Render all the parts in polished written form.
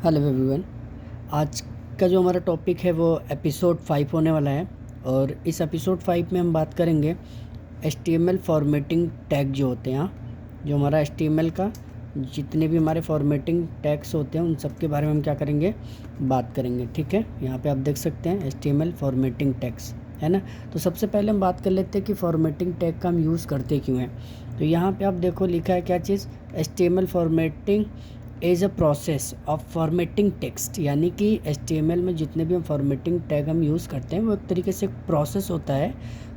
Hello everyone. आज का जो हमारा टॉपिक है वो एपिसोड 5 होने वाला है और इस एपिसोड 5 में हम बात करेंगे HTML फॉर्मेटिंग टैग जो होते हैं। जो हमारा HTML का जितने भी हमारे फॉर्मेटिंग टैग्स होते हैं उन सब के बारे में हम क्या करेंगे, बात करेंगे। ठीक है, यहाँ पे आप देख सकते हैं HTML फॉर्मेटिंग टैग्स, है ना। तो सबसे पहले हम बात कर लेते हैं कि फॉर्मेटिंग टैग का हम यूज़ करते क्यों हैं। तो यहाँ पे आप देखो लिखा है क्या चीज़, HTML formatting as a process of formatting text, यानी कि HTML में जितने भी हम फॉर्मेटिंग टैग हम यूज़ करते हैं वो एक तरीके से प्रोसेस होता है।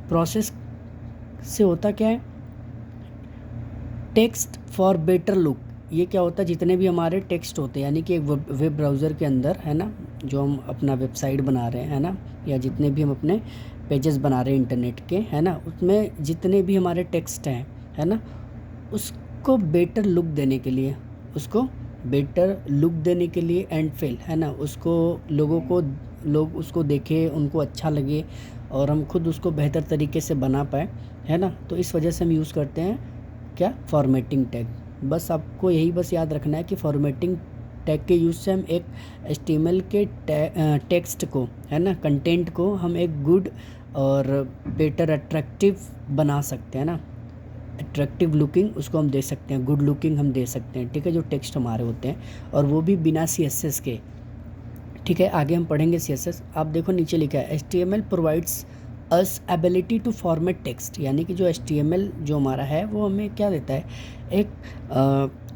प्रोसेस से होता क्या है, टेक्स्ट फॉर बेटर लुक। ये क्या होता है, जितने भी हमारे टेक्स्ट होते हैं, यानी कि एक वेब ब्राउज़र के अंदर, है ना, जो हम अपना वेबसाइट बना रहे हैं, है ना, या जितने भी हम अपने पेजेस बना रहे हैं इंटरनेट के, है ना, उसमें जितने भी हमारे टेक्स्ट हैं, है ना, उसको बेटर लुक देने के लिए, उसको बेटर लुक देने के लिए एंड फील, है ना, उसको लोग उसको देखें, उनको अच्छा लगे और हम खुद उसको बेहतर तरीके से बना पाए, है ना। तो इस वजह से हम यूज़ करते हैं क्या, फॉर्मेटिंग टैग। बस आपको यही बस याद रखना है कि फॉर्मेटिंग टैग के यूज़ से हम एक HTML के टेक्स्ट को, है ना, कंटेंट को हम एक गुड और बेटर अट्रैक्टिव बना सकते हैं ना। अट्रैक्टिव लुकिंग उसको हम दे सकते हैं, गुड लुकिंग हम दे सकते हैं। ठीक है, जो टेक्स्ट हमारे होते हैं, और वो भी बिना CSS के। ठीक है, आगे हम पढ़ेंगे CSS। आप देखो नीचे लिखा है HTML provides us ability to format text, यानी कि जो HTML जो हमारा है वो हमें क्या देता है, एक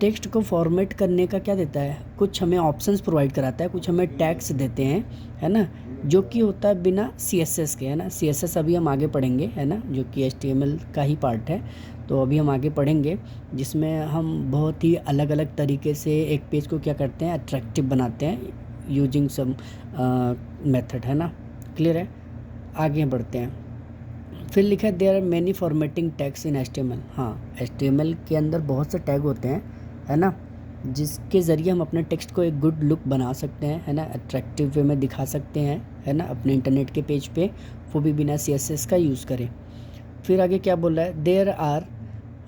टेक्स्ट को फॉर्मेट करने का क्या देता है, कुछ हमें ऑप्शंस प्रोवाइड कराता है, कुछ हमें टैग्स देते हैं, है ना, जो कि होता है बिना CSS के, है ना। CSS अभी हम आगे पढ़ेंगे, है ना, जो कि HTML का ही पार्ट है। तो अभी हम आगे पढ़ेंगे जिसमें हम बहुत ही अलग अलग तरीके से एक पेज को क्या करते हैं, अट्रैक्टिव बनाते हैं यूजिंग सम मेथड, है ना। क्लियर है, आगे बढ़ते हैं। फिर लिखा है there are many formatting tags in HTML। हाँ, HTML के अंदर बहुत से टैग होते हैं, है ना, जिसके ज़रिए हम अपने टेक्स्ट को एक गुड लुक बना सकते हैं, है ना, अट्रैक्टिव वे में दिखा सकते हैं, है ना, अपने इंटरनेट के पेज पे, वो भी बिना CSS का यूज़ करें। फिर आगे क्या बोल रहा है, there are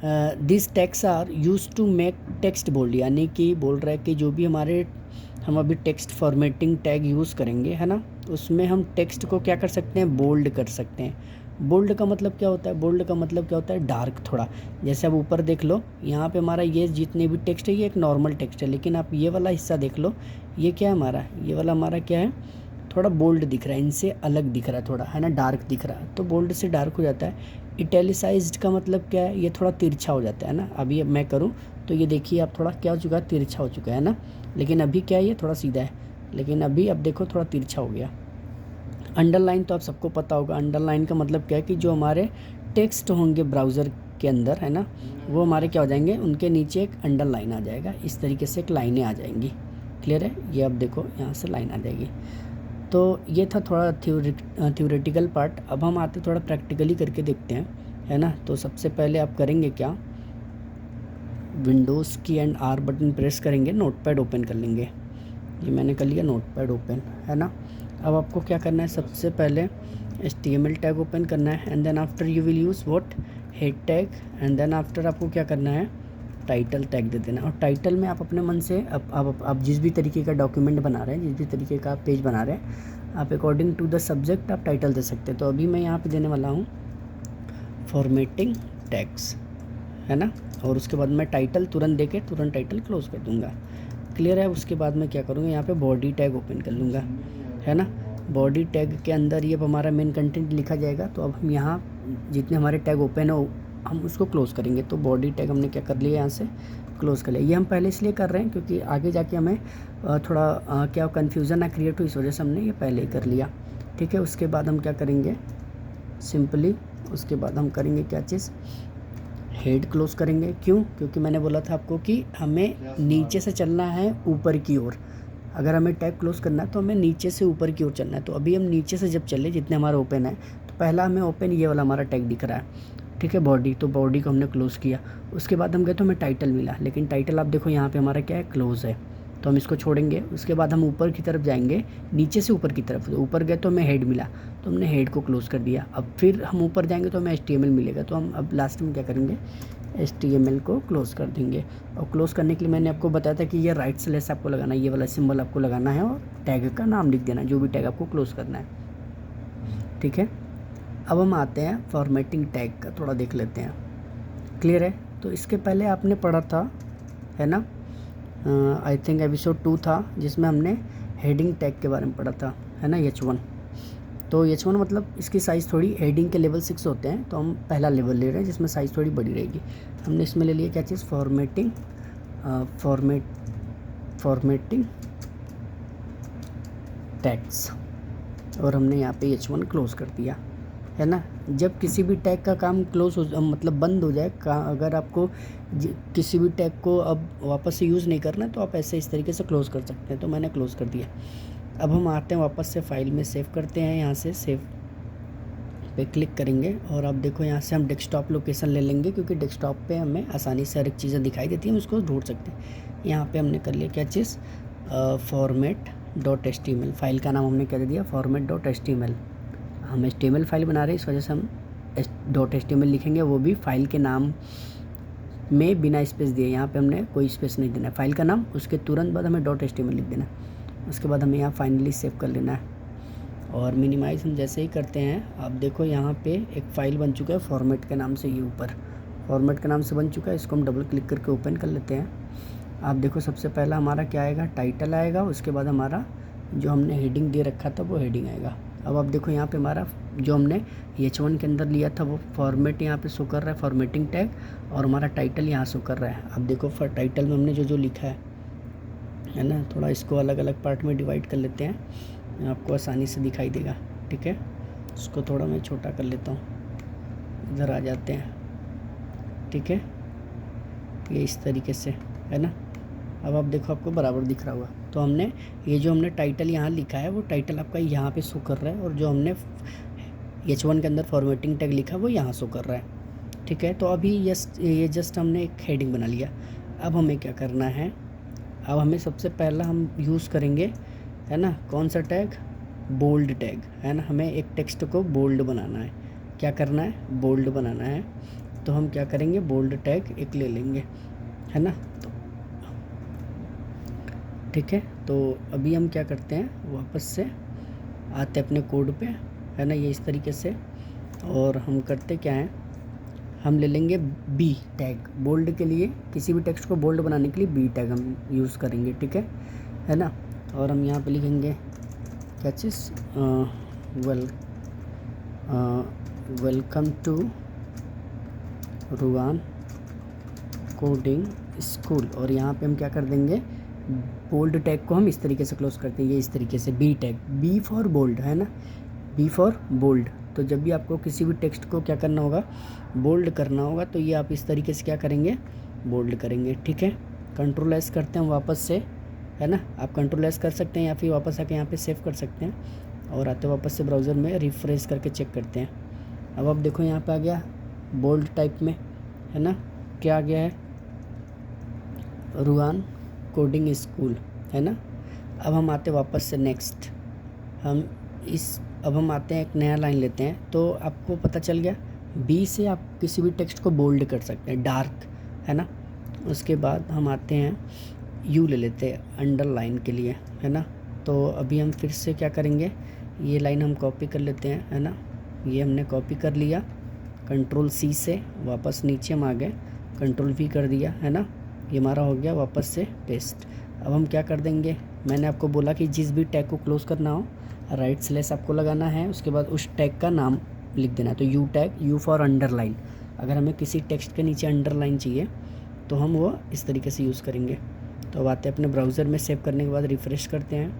this tags are use to make text bold, यानी कि बोल रहा है कि जो भी हम अभी टेक्स्ट फॉर्मेटिंग टैग यूज़ करेंगे, है ना, उसमें हम टेक्स्ट को क्या कर सकते हैं, बोल्ड कर सकते हैं। बोल्ड का मतलब क्या होता है, बोल्ड का मतलब क्या होता है, डार्क थोड़ा। जैसे आप ऊपर देख लो, यहाँ पे हमारा ये जितने भी टेक्स्ट है ये एक नॉर्मल टेक्स्ट है, लेकिन आप ये वाला हिस्सा देख लो, ये क्या है हमारा, ये वाला हमारा क्या है, थोड़ा बोल्ड दिख रहा है, इनसे अलग दिख रहा है थोड़ा, है ना, डार्क दिख रहा है, तो बोल्ड से डार्क हो जाता है। इटैलिसाइज्ड का मतलब क्या है, ये थोड़ा तिरछा हो जाता है ना। अभी अब मैं करूँ तो ये देखिए आप थोड़ा क्या हो चुका है, तिरछा हो चुका है ना, लेकिन अभी क्या है, ये थोड़ा सीधा है, लेकिन अभी अब देखो थोड़ा तिरछा हो गया। अंडरलाइन तो आप सबको पता होगा, अंडरलाइन का मतलब क्या है कि जो हमारे टेक्स्ट होंगे ब्राउज़र के अंदर, है ना, वो हमारे क्या हो जाएंगे, उनके नीचे एक अंडरलाइन आ जाएगा, इस तरीके से एक लाइनें आ जाएंगी। क्लियर है, ये अब देखो यहाँ से लाइन आ जाएगी। तो ये था थोड़ा थ्योरेटिकल पार्ट। अब हम आते थोड़ा प्रैक्टिकली करके देखते हैं, है ना। तो सबसे पहले आप करेंगे क्या, विंडोज़ की एंड R बटन प्रेस करेंगे, नोटपैड ओपन कर लेंगे। ये मैंने कर लिया नोटपैड ओपन, है ना। अब आपको क्या करना है, सबसे पहले HTML टैग ओपन करना है, and then after you will use what, head tag, and then after आपको क्या करना है, टाइटल टैग दे देना। और टाइटल में आप अपने मन से आप जिस भी तरीके का डॉक्यूमेंट बना रहे हैं, जिस भी तरीके का पेज बना रहे हैं, आप अकॉर्डिंग टू द सब्जेक्ट आप टाइटल दे सकते हैं। तो अभी मैं यहाँ पे देने वाला हूँ फॉर्मेटिंग टैग्स, है ना, और उसके बाद मैं टाइटल तुरंत दे के तुरंत टाइटल क्लोज कर दूँगा। क्लियर है, उसके बाद मैं क्या करूँगा, यहाँ पे बॉडी टैग ओपन कर लूँगा, है ना। बॉडी टैग के अंदर ये हमारा मेन कंटेंट लिखा जाएगा। तो अब हम यहाँ जितने हमारे टैग ओपन हो हम उसको क्लोज़ करेंगे। तो बॉडी टैग हमने क्या कर लिया, यहाँ से क्लोज़ कर लिया। ये हम पहले इसलिए कर रहे हैं क्योंकि आगे जाके हमें थोड़ा क्या कन्फ्यूज़न ना क्रिएट हो, इस वजह से हमने ये पहले ही कर लिया। ठीक है, उसके बाद हम क्या करेंगे, सिंपली उसके बाद हम करेंगे क्या चीज़, हेड क्लोज़ करेंगे। क्यों, क्योंकि मैंने बोला था आपको कि हमें नीचे से चलना है ऊपर की ओर। अगर हमें टैग क्लोज़ करना है तो हमें नीचे से ऊपर की ओर चलना है। तो अभी हम नीचे से जब चले, जितने हमारा ओपन है, तो पहला हमें ओपन ये वाला हमारा टैग दिख रहा है, ठीक है, बॉडी। तो बॉडी को हमने क्लोज़ किया। उसके बाद हम गए तो हमें टाइटल मिला, लेकिन टाइटल आप देखो यहाँ पे हमारा क्या है, क्लोज़ है, तो हम इसको छोड़ेंगे। उसके बाद हम ऊपर की तरफ जाएंगे, नीचे से ऊपर की तरफ। तो ऊपर गए तो हमें हेड मिला, तो हमने हेड को क्लोज़ कर दिया। अब फिर हम ऊपर जाएंगे तो हमें HTML मिलेगा। तो हम अब लास्ट में क्या करेंगे, HTML को क्लोज़ कर देंगे। और क्लोज़ करने के लिए मैंने आपको बताया था कि ये राइट स्लैश आपको लगाना है, ये वाला सिंबल आपको लगाना है और टैग का नाम लिख देना है, जो भी टैग आपको क्लोज़ करना है, ठीक है। अब हम आते हैं फॉर्मेटिंग टैग का, थोड़ा देख लेते हैं। क्लियर है? तो इसके पहले आपने पढ़ा था, है ना, आई थिंक एपिसोड 2 था, जिसमें हमने हेडिंग टैग के बारे में पढ़ा था, है ना, H1। तो H1 मतलब इसकी साइज़ थोड़ी, हेडिंग के लेवल 6 होते हैं, तो हम पहला लेवल ले रहे हैं जिसमें साइज़ थोड़ी बड़ी रहेगी। हमने इसमें ले लिया क्या चीज़, फॉर्मेटिंग टैग्स, और हमने यहाँ पे H1 क्लोज़ कर दिया, है ना। जब किसी भी टैग का काम क्लोज हो, मतलब बंद हो जाए, अगर आपको किसी भी टैग को अब वापस से यूज़ नहीं करना है तो आप ऐसे इस तरीके से क्लोज़ कर सकते हैं। तो मैंने क्लोज़ कर दिया। अब हम आते हैं वापस से फाइल में, सेव करते हैं, यहाँ से सेव पे क्लिक करेंगे और आप देखो यहाँ से हम डेस्कटॉप लोकेशन ले लेंगे, क्योंकि डेस्कटॉप पे हमें आसानी से हर एक चीज़ें दिखाई देती हैं, हम उसको ढूंढ सकते हैं। यहाँ पे हमने कर लिया क्या चीज़, format.html, फाइल का नाम हमने क्या दे दिया, format.html। हम HTML फाइल बना रहे हैं, इस वजह से हम .html लिखेंगे, वो भी फाइल के नाम में बिना स्पेस दिए। यहाँ पे हमने कोई स्पेस नहीं देना है, फाइल का नाम, उसके तुरंत बाद हमें .html लिख देना है। उसके बाद हमें यहाँ फाइनली सेव कर लेना है और मिनिमाइज़ हम जैसे ही करते हैं, आप देखो यहाँ पे एक फ़ाइल बन चुका है फॉर्मेट के नाम से, ये ऊपर फॉर्मेट के नाम से बन चुका है। इसको हम डबल क्लिक करके ओपन कर लेते हैं। आप देखो सबसे पहला हमारा क्या आएगा, टाइटल आएगा, उसके बाद हमारा जो हमने हेडिंग दे रखा था वो हेडिंग आएगा। अब आप देखो यहाँ पे हमारा जो हमने H1 के अंदर लिया था वो फॉर्मेट यहाँ पे शो कर रहा है, फॉर्मेटिंग टैग, और हमारा टाइटल यहाँ शो कर रहा है। अब देखो टाइटल में हमने जो लिखा है ना, थोड़ा इसको अलग अलग पार्ट में डिवाइड कर लेते हैं, आपको आसानी से दिखाई देगा, ठीक है। इसको थोड़ा मैं छोटा कर लेता हूँ, इधर आ जाते हैं, ठीक है, ये इस तरीके से, है ना। अब आप देखो आपको बराबर दिख रहा होगा। तो हमने ये जो हमने टाइटल यहाँ लिखा है वो टाइटल आपका यहाँ पे शो कर रहा है, और जो हमने H1 के अंदर फॉर्मेटिंग टैग लिखा वो यहाँ शो कर रहा है, ठीक है। तो अभी ये जस्ट हमने एक हेडिंग बना लिया। अब हमें क्या करना है, अब हमें सबसे पहला हम यूज़ करेंगे, है ना, कौन सा टैग, बोल्ड टैग, है ना। हमें एक टेक्स्ट को बोल्ड बनाना है, क्या करना है, बोल्ड बनाना है। तो हम क्या करेंगे, बोल्ड टैग एक ले लेंगे, है ना। तो ठीक है, तो अभी हम क्या करते हैं, वापस से आते अपने कोड पे, है ना, ये इस तरीके से, और हम करते क्या हैं, हम ले लेंगे बी टैग, बोल्ड के लिए, किसी भी टेक्स्ट को बोल्ड बनाने के लिए बी टैग हम यूज़ करेंगे, ठीक है ना। और हम यहाँ पे लिखेंगे क्या चीज़, welcome to Ruan coding school, और यहाँ पे हम क्या कर देंगे, बोल्ड टैग को हम इस तरीके से क्लोज करते हैं, ये इस तरीके से, B tag, B for bold, है ना, बी फॉर बोल्ड। तो जब भी आपको किसी भी टेक्स्ट को क्या करना होगा, बोल्ड करना होगा, तो ये आप इस तरीके से क्या करेंगे, बोल्ड करेंगे, ठीक है। कंट्रोल एस करते हैं वापस से, है ना, आप कंट्रोल एस कर सकते हैं या फिर वापस आके यहाँ पे सेव कर सकते हैं, और आते वापस से ब्राउज़र में रिफ्रेश करके चेक करते हैं। अब आप देखो यहाँ पे आ गया बोल्ड टाइप में, है ना, क्या आ गया है, रुआन कोडिंग स्कूल, है ना। अब हम आते वापस से नेक्स्ट, अब हम आते हैं एक नया लाइन लेते हैं। तो आपको पता चल गया, बी से आप किसी भी टेक्स्ट को बोल्ड कर सकते हैं, डार्क, है ना। उसके बाद हम आते हैं यू ले लेते हैं अंडरलाइन के लिए, है ना। तो अभी हम फिर से क्या करेंगे, ये लाइन हम कॉपी कर लेते हैं, है ना, ये हमने कॉपी कर लिया, कंट्रोल सी से वापस नीचे हम आ गए, कंट्रोल वी कर दिया, है ना, ये हमारा हो गया वापस से पेस्ट। अब हम क्या कर देंगे, मैंने आपको बोला कि जिस भी टैग को क्लोज़ करना हो राइट स्लैश आपको लगाना है, उसके बाद उस टैग का नाम लिख देना है। तो you tag, you for underline, अगर हमें किसी टेक्स्ट के नीचे अंडरलाइन चाहिए तो हम वो इस तरीके से यूज़ करेंगे। तो अब आते हैं अपने ब्राउज़र में, सेव करने के बाद रिफ़्रेश करते हैं।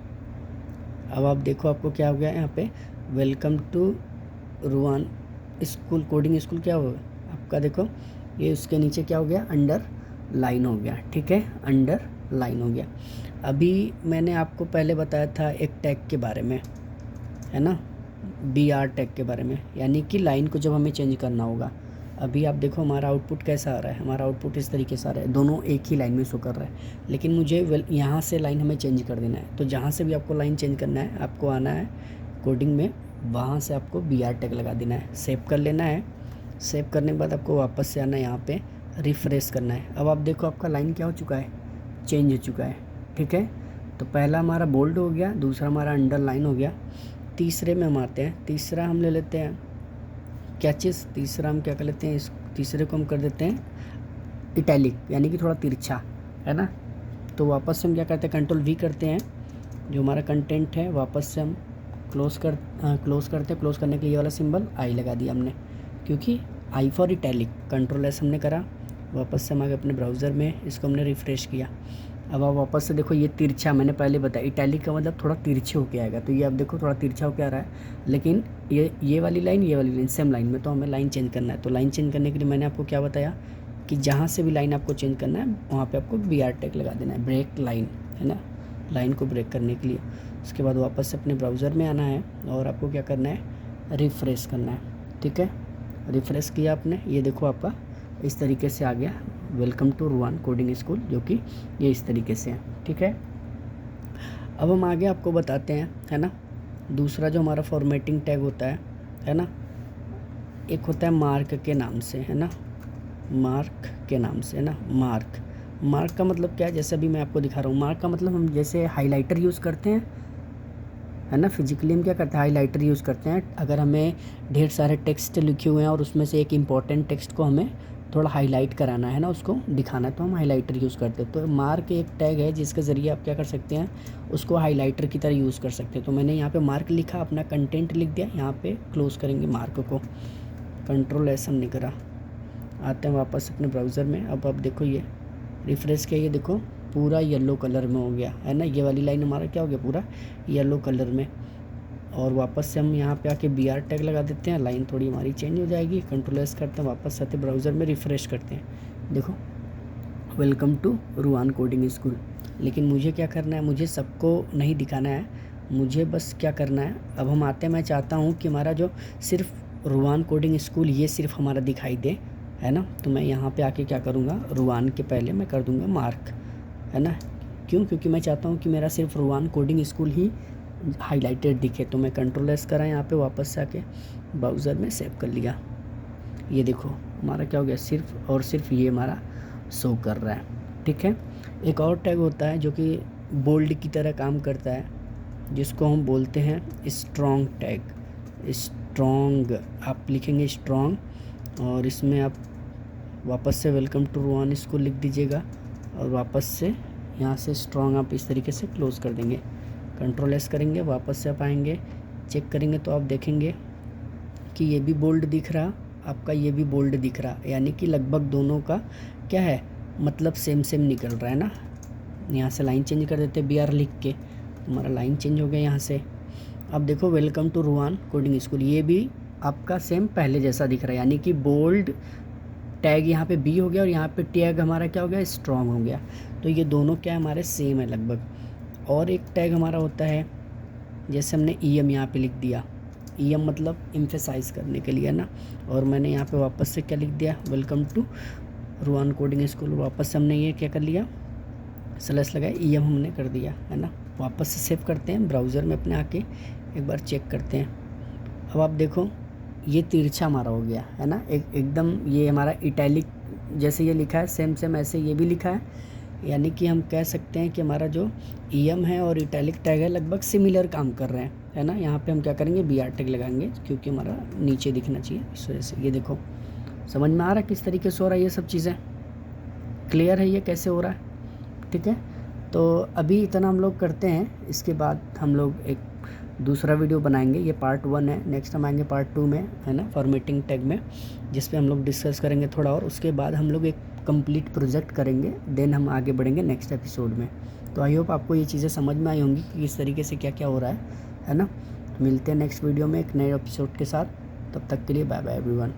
अब आप देखो आपको क्या हो गया यहाँ पे, welcome to Ruhan school coding school, क्या हो गया आपका, देखो ये उसके नीचे क्या हो गया, अंडर लाइन हो गया, ठीक है, अंडर लाइन हो गया। अभी मैंने आपको पहले बताया था एक टैग के बारे में, है ना, BR टैग के बारे में, यानी कि लाइन को जब हमें चेंज करना होगा। अभी आप देखो हमारा आउटपुट कैसा आ रहा है, हमारा आउटपुट इस तरीके से आ रहा है, दोनों एक ही लाइन में शो कर रहा है, लेकिन मुझे यहाँ से लाइन हमें चेंज कर देना है। तो जहाँ से भी आपको लाइन चेंज करना है, आपको आना है कोडिंग में, वहाँ से आपको BR टैग लगा देना है, सेव कर लेना है। सेव करने के बाद आपको वापस से आना है यहाँ पे रिफ्रेश करना है। अब आप देखो आपका लाइन क्या हो चुका है, चेंज हो चुका है। ठीक है, तो पहला हमारा बोल्ड हो गया, दूसरा हमारा अंडरलाइन हो गया। तीसरे में हम आते हैं, तीसरा हम ले लेते हैं क्या चीज़, तीसरा हम क्या कर लेते हैं, इस तीसरे को हम कर देते हैं इटैलिक, यानी कि थोड़ा तिरछा, है ना। तो वापस से हम क्या करते हैं, कंट्रोल वी करते हैं, जो हमारा कंटेंट है वापस से हम क्लोज़ करते हैं। क्लोज़ करने के लिए ये वाला सिंबल आई लगा दिया हमने, क्योंकि I for italic. Control S हमने करा, वापस से हम आगे अपने ब्राउज़र में इसको हमने रिफ़्रेश किया। अब आप वापस से देखो ये तिरछा, मैंने पहले बताया इटैलिक का मतलब थोड़ा तिरछे होके आएगा, तो ये आप देखो थोड़ा तिरछा होके आ रहा है। लेकिन ये वाली लाइन सेम लाइन में, तो हमें लाइन चेंज करना है। तो लाइन चेंज करने के लिए मैंने आपको क्या बताया कि जहाँ से भी लाइन आपको चेंज करना है वहाँ पे आपको BR टैग लगा देना है, ब्रेक लाइन, है ना, लाइन को ब्रेक करने के लिए। उसके बाद वापस से अपने ब्राउज़र में आना है और आपको क्या करना है, रिफ़्रेश करना है। ठीक है, रिफ़्रेश किया आपने, ये देखो आपका इस तरीके से आ गया, welcome to Ruhan coding school, जो कि ये इस तरीके से है। ठीक है, अब हम आगे आपको बताते हैं, है ना। दूसरा जो हमारा फॉर्मेटिंग टैग होता है ना, एक होता है मार्क के नाम से, है ना, मार्क के नाम से, है ना। मार्क का मतलब क्या है, जैसे अभी मैं आपको दिखा रहा हूँ। मार्क का मतलब हम जैसे हाइलाइटर यूज़ करते हैं, है ना, फिजिकली हम क्या करते हैं, हाइलाइटर यूज़ करते हैं। अगर हमें ढेर सारे टेक्स्ट लिखे हुए हैं और उसमें से एक इम्पॉर्टेंट टेक्स्ट को हमें थोड़ा हाईलाइट कराना है ना, उसको दिखाना है, तो हम हाइलाइटर यूज़ करते हैं। तो मार्क एक टैग है जिसके ज़रिए आप क्या कर सकते हैं, उसको हाइलाइटर की तरह यूज़ कर सकते हैं। तो मैंने यहाँ पे मार्क लिखा, अपना कंटेंट लिख दिया, यहाँ पे क्लोज़ करेंगे मार्क को, कंट्रोल एस हमने करा। आते हैं वापस अपने ब्राउज़र में। अब आप देखो ये रिफ़्रेश किया, ये देखो पूरा येलो कलर में हो गया, है ना। ये वाली लाइन हमारा क्या हो गया, पूरा येलो कलर में। और वापस से हम यहाँ पे आके BR टैग लगा देते हैं, लाइन थोड़ी हमारी चेंज हो जाएगी। कंट्रोल एस करते हैं, वापस आते ब्राउज़र में, रिफ़्रेश करते हैं, देखो welcome to Ruhan coding school. लेकिन मुझे क्या करना है, मुझे सबको नहीं दिखाना है, मुझे बस क्या करना है, अब हम आते हैं, मैं चाहता हूँ कि हमारा जो सिर्फ रूहान कोडिंग स्कूल ये सिर्फ हमारा दिखाई दे, है ना। तो मैं यहाँ पे आके क्या करूँगा, रूहान के पहले मैं कर दूँगा मार्क, है ना। क्यों, क्योंकि मैं चाहता हूँ कि मेरा सिर्फ रूहान कोडिंग स्कूल ही हाईलाइटेड दिखे। तो मैं कंट्रोल एस करा, यहाँ पे वापस से आके ब्राउज़र में सेव कर लिया। ये देखो हमारा क्या हो गया, सिर्फ और सिर्फ ये हमारा शो कर रहा है। ठीक है, एक और टैग होता है जो कि बोल्ड की तरह काम करता है, जिसको हम बोलते हैं स्ट्रॉन्ग टैग। स्ट्रॉन्ग आप लिखेंगे स्ट्रॉन्ग, और इसमें आप वापस से वेलकम टू रूहान स्कूल लिख दीजिएगा, और वापस से यहाँ से स्ट्रॉन्ग आप इस तरीके से क्लोज़ कर देंगे। कंट्रोल एस करेंगे, वापस से आप आएंगे, चेक करेंगे तो आप देखेंगे कि ये भी बोल्ड दिख रहा आपका, ये भी बोल्ड दिख रहा, यानी कि लगभग दोनों का क्या है, मतलब सेम निकल रहा है ना। यहाँ से लाइन चेंज कर देते BR लिख के, हमारा लाइन चेंज हो गया यहाँ से। अब देखो welcome to Ruhan coding school, ये भी आपका सेम पहले जैसा दिख रहा है, यानी कि बोल्ड टैग यहाँ पे B हो गया और यहाँ पे टैग हमारा क्या हो गया, स्ट्रॉन्ग हो गया। तो ये दोनों क्या हमारे सेम है लगभग। और एक टैग हमारा होता है, जैसे हमने EM यहाँ पे लिख दिया, EM मतलब एम्फेसाइज करने के लिए, है ना। और मैंने यहाँ पे वापस से क्या लिख दिया, welcome to Ruhan coding school. वापस से हमने ये क्या कर लिया, स्लैश लगाया, EM हमने कर दिया, है ना। वापस से सेव करते हैं, ब्राउज़र में अपने आके एक बार चेक करते हैं। अब आप देखो ये तिरछा हमारा हो गया, है ना, एकदम ये हमारा इटैलिक जैसे ये लिखा है, सेम ऐसे ये भी लिखा है, यानी कि हम कह सकते हैं कि हमारा जो EM है और इटैलिक टैग है लगभग सिमिलर काम कर रहे हैं, है ना। यहाँ पे हम क्या करेंगे, BR टैग लगाएंगे, क्योंकि हमारा नीचे दिखना चाहिए, इस वजह से। ये देखो समझ में आ रहा है किस तरीके से हो रहा है, ये सब चीज़ें क्लियर है ये कैसे हो रहा है। ठीक है, तो अभी इतना हम लोग करते हैं, इसके बाद हम लोग एक दूसरा वीडियो बनाएंगे, ये पार्ट 1 है। नेक्स्ट हम आएंगे पार्ट 2 में, है ना, फॉर्मेटिंग टैग में, जिस पे हम लोग डिस्कस करेंगे थोड़ा, और उसके बाद हम लोग एक कंप्लीट प्रोजेक्ट करेंगे, देन हम आगे बढ़ेंगे नेक्स्ट एपिसोड में। तो आई होप आपको ये चीज़ें समझ में आई होंगी कि किस तरीके से क्या क्या हो रहा है ना। मिलते हैं नेक्स्ट वीडियो में एक नए एपिसोड के साथ, तब तक के लिए बाय बाय एवरीवन।